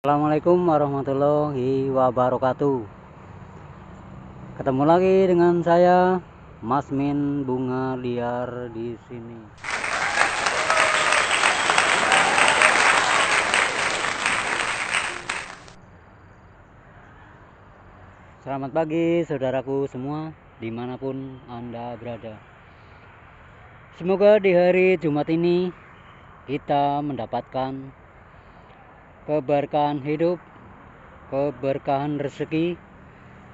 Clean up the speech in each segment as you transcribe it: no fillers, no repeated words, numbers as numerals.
Assalamualaikum warahmatullahi wabarakatuh. Ketemu lagi dengan saya, Mas Min Bunga Liar di sini. Selamat pagi saudaraku semua, dimanapun Anda berada. Semoga di hari Jumat ini kita mendapatkan keberkahan hidup, keberkahan rezeki,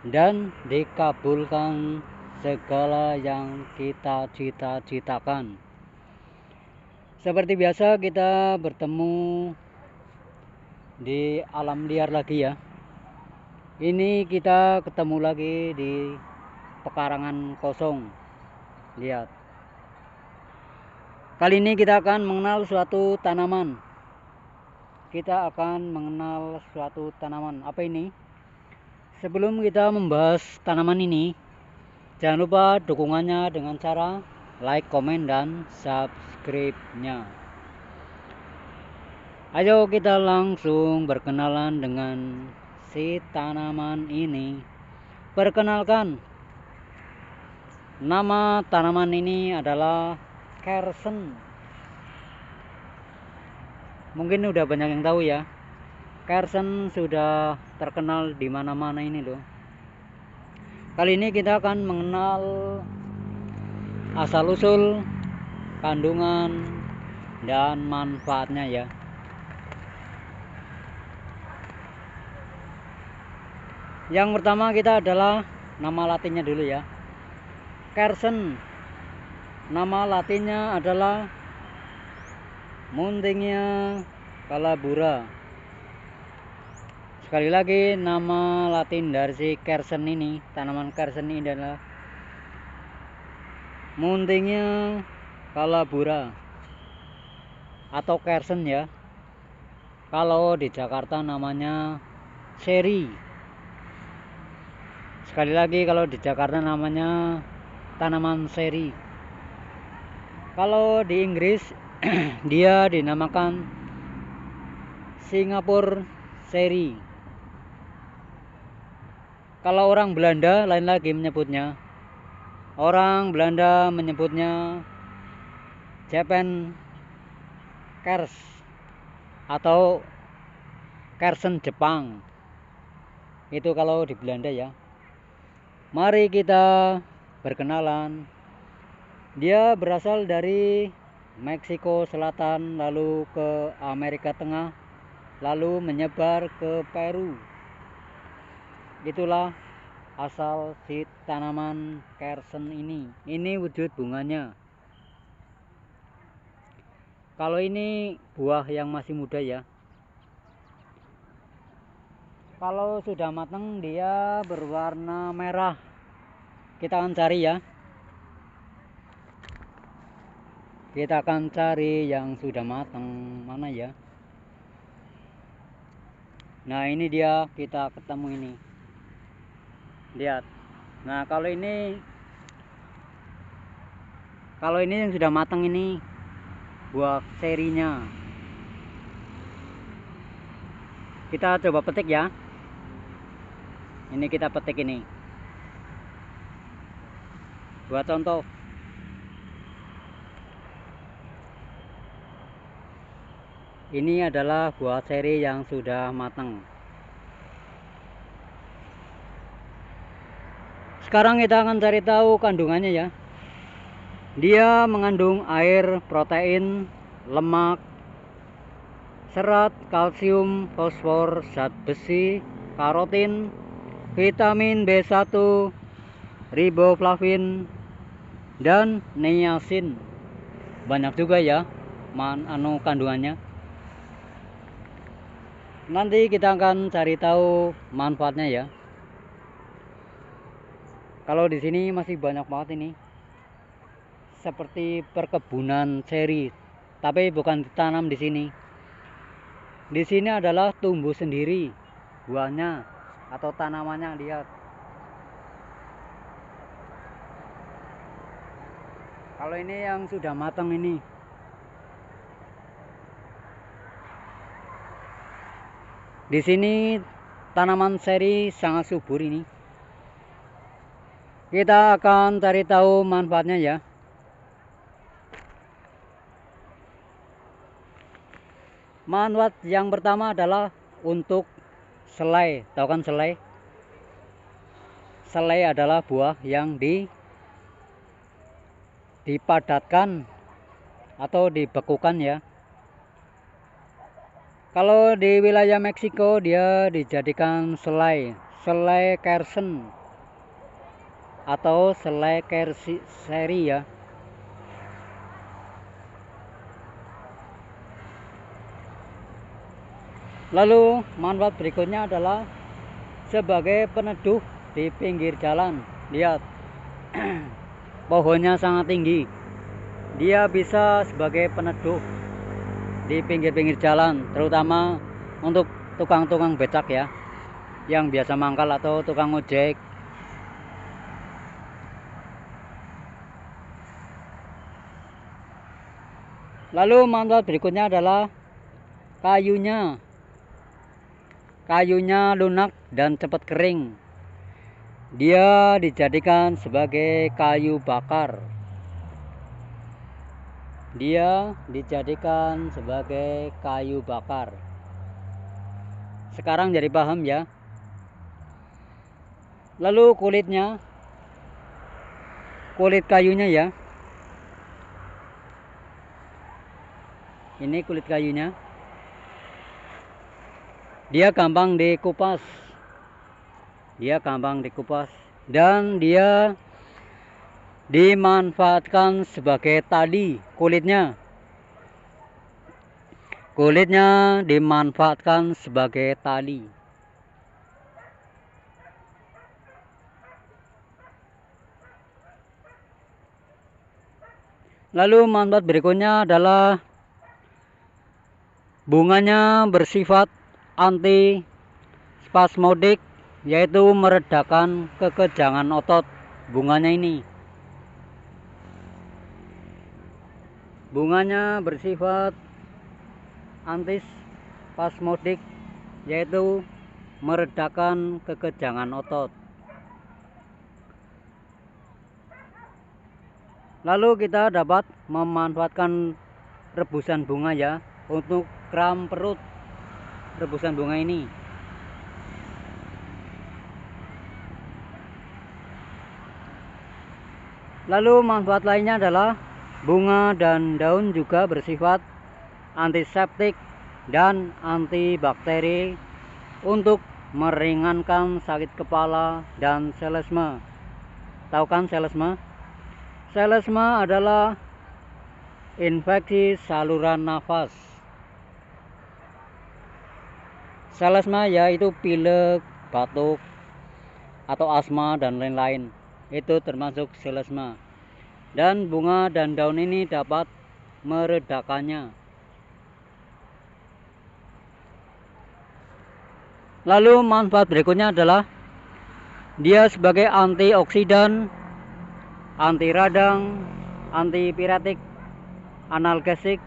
dan dikabulkan segala yang kita cita-citakan. Seperti biasa kita bertemu di alam liar lagi ya. Ini kita ketemu lagi di pekarangan kosong. Lihat. Kali ini kita akan mengenal suatu tanaman. Kita akan mengenal suatu tanaman. Apa ini? Sebelum kita membahas tanaman ini, jangan lupa dukungannya dengan cara like, komen, dan subscribe-nya. Ayo kita langsung berkenalan dengan si tanaman ini. Perkenalkan, nama tanaman ini adalah Kersen. Mungkin udah banyak yang tahu ya. Kersen sudah terkenal di mana-mana ini loh. Kali ini kita akan mengenal asal-usul, kandungan, dan manfaatnya ya. Yang pertama kita adalah nama latinnya dulu ya. Kersen. Nama latinnya adalah Muntingia calabura. Sekali lagi, nama latin dari si Kersen ini, tanaman Kersen ini adalah Muntingia calabura atau Kersen ya. Kalau di Jakarta namanya seri. Sekali lagi, kalau di Jakarta namanya tanaman seri. Kalau di Inggris dia dinamakan Singapore seri. Kalau orang Belanda lain lagi menyebutnya. Orang Belanda menyebutnya Japan Kers atau Kersen Jepang. Itu kalau di Belanda ya. Mari kita berkenalan. Dia berasal dari Meksiko Selatan, lalu ke Amerika Tengah, lalu menyebar ke Peru. Itulah asal si tanaman Kersen ini. Ini wujud bunganya. Kalau ini buah yang masih muda ya. Kalau sudah matang dia berwarna merah. Kita akan cari ya. Kita akan cari yang sudah matang. Mana ya? Nah ini dia, kita ketemu ini. Lihat. Nah kalau ini yang sudah matang ini buah serinya. Kita coba petik ya. Ini kita petik ini. Buat contoh. Ini adalah buah seri yang sudah matang. Sekarang kita akan cari tahu kandungannya ya. Dia mengandung air, protein, lemak, serat, kalsium, fosfor, zat besi, karotin, vitamin B1, riboflavin, dan niacin. Banyak juga ya kandungannya. Nanti kita akan cari tahu manfaatnya ya. Kalau di sini masih banyak banget ini. Seperti perkebunan seri, tapi bukan ditanam di sini. Di sini adalah tumbuh sendiri buahnya atau tanamannya, lihat. Kalau ini yang sudah matang ini. Di sini tanaman seri sangat subur ini. Kita akan cari tahu manfaatnya ya. Manfaat yang pertama adalah untuk selai. Tahu kan selai? Selai adalah buah yang dipadatkan atau dibekukan ya. Kalau di wilayah Meksiko dia dijadikan selai kersen atau selai seri ya. Lalu manfaat berikutnya adalah sebagai peneduh di pinggir jalan. Lihat, pohonnya sangat tinggi. Dia bisa sebagai peneduh di pinggir-pinggir jalan, terutama untuk tukang-tukang becak ya, yang biasa mangkal atau tukang ojek. Lalu manfaat berikutnya adalah kayunya lunak dan cepat kering. Dia dijadikan sebagai kayu bakar. Sekarang jadi paham ya. Lalu kulit kayunya ya. Ini kulit kayunya. Dia gampang dikupas. Dan dia dimanfaatkan sebagai tali. Kulitnya dimanfaatkan sebagai tali. Lalu manfaat berikutnya adalah bunganya bersifat anti spasmodik, yaitu meredakan kekejangan otot. Bunganya bersifat anti spasmodik, yaitu meredakan kekejangan otot. Lalu kita dapat memanfaatkan rebusan bunga ya, untuk kram perut. Rebusan bunga ini. Lalu manfaat lainnya adalah bunga dan daun juga bersifat antiseptik dan antibakteri untuk meringankan sakit kepala dan selesma. Tahu kan selesma? Selesma adalah infeksi saluran nafas. Selesma yaitu pilek, batuk, atau asma dan lain-lain. Itu termasuk selesma. Dan bunga dan daun ini dapat meredakannya. Lalu manfaat berikutnya adalah dia sebagai antioksidan, anti radang, antipiretik, analgesik,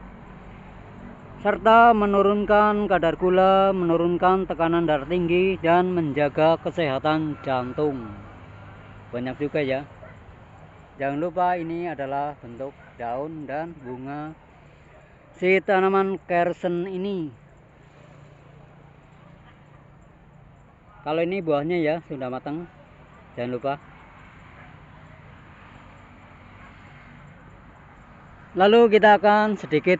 serta menurunkan kadar gula, menurunkan tekanan darah tinggi, dan menjaga kesehatan jantung. Banyak juga ya. Jangan lupa ini adalah bentuk daun dan bunga si tanaman kersen ini. Kalau ini buahnya ya sudah matang, jangan lupa. Lalu kita akan sedikit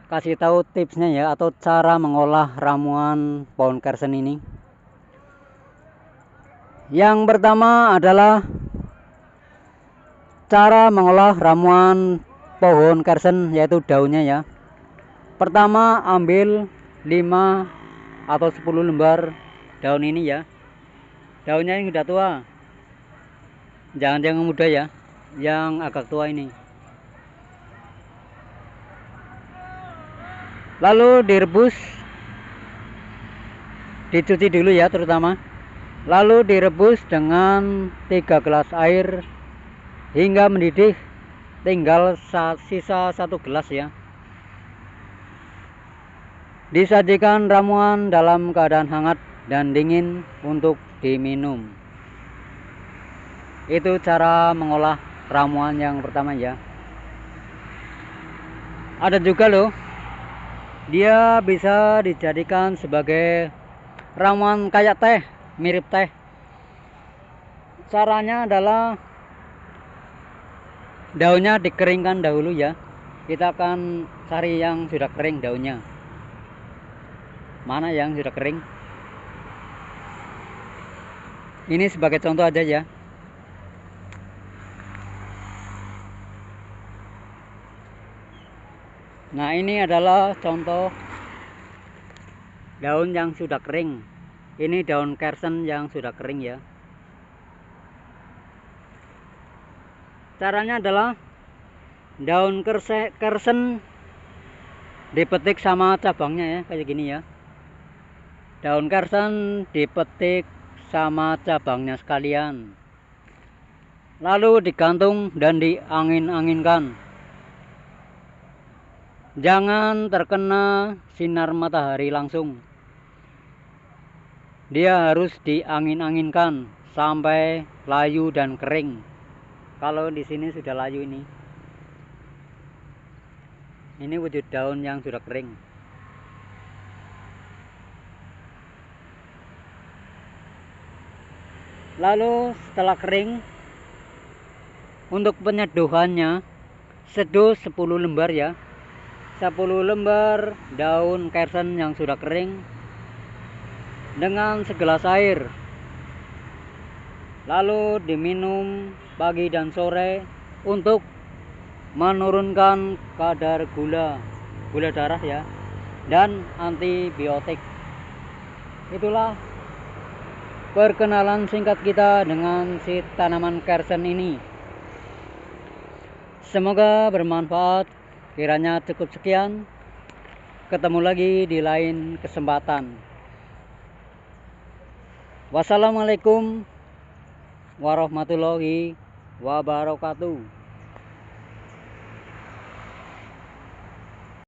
kasih tahu tipsnya ya, atau cara mengolah ramuan pohon kersen ini. Yang pertama adalah cara mengolah ramuan pohon kersen, yaitu daunnya ya. Pertama, ambil 5 atau 10 lembar daun ini ya. Daunnya yang sudah tua, jangan yang muda ya, yang agak tua ini. Lalu direbus, dicuci dulu ya terutama. Lalu direbus dengan 3 gelas air hingga mendidih, tinggal sisa 1 gelas ya. Disajikan ramuan dalam keadaan hangat dan dingin untuk diminum. Itu cara mengolah ramuan yang pertama ya. Ada juga loh, dia bisa dijadikan sebagai ramuan kayak teh, mirip teh. Caranya adalah daunnya dikeringkan dahulu ya. Kita akan cari yang sudah kering daunnya. Mana yang sudah kering? Ini sebagai contoh aja ya. Nah, ini adalah contoh daun yang sudah kering. Ini daun kersen yang sudah kering ya. Caranya adalah daun kersen dipetik sama cabangnya ya, kayak gini ya. Daun kersen dipetik sama cabangnya sekalian, lalu digantung dan diangin-anginkan. Jangan terkena sinar matahari langsung, dia harus diangin-anginkan sampai layu dan kering. Kalau di sini sudah layu ini wujud daun yang sudah kering. Lalu setelah kering, untuk penyeduhannya seduh 10 lembar ya. 10 lembar daun kersen yang sudah kering dengan segelas air. Lalu diminum pagi dan sore untuk menurunkan kadar gula darah ya, dan antibiotik. Itulah perkenalan singkat kita dengan si tanaman kersen ini. Semoga bermanfaat. Kiranya cukup sekian. Ketemu lagi di lain kesempatan. Wassalamualaikum warahmatullahi wabarakatuh.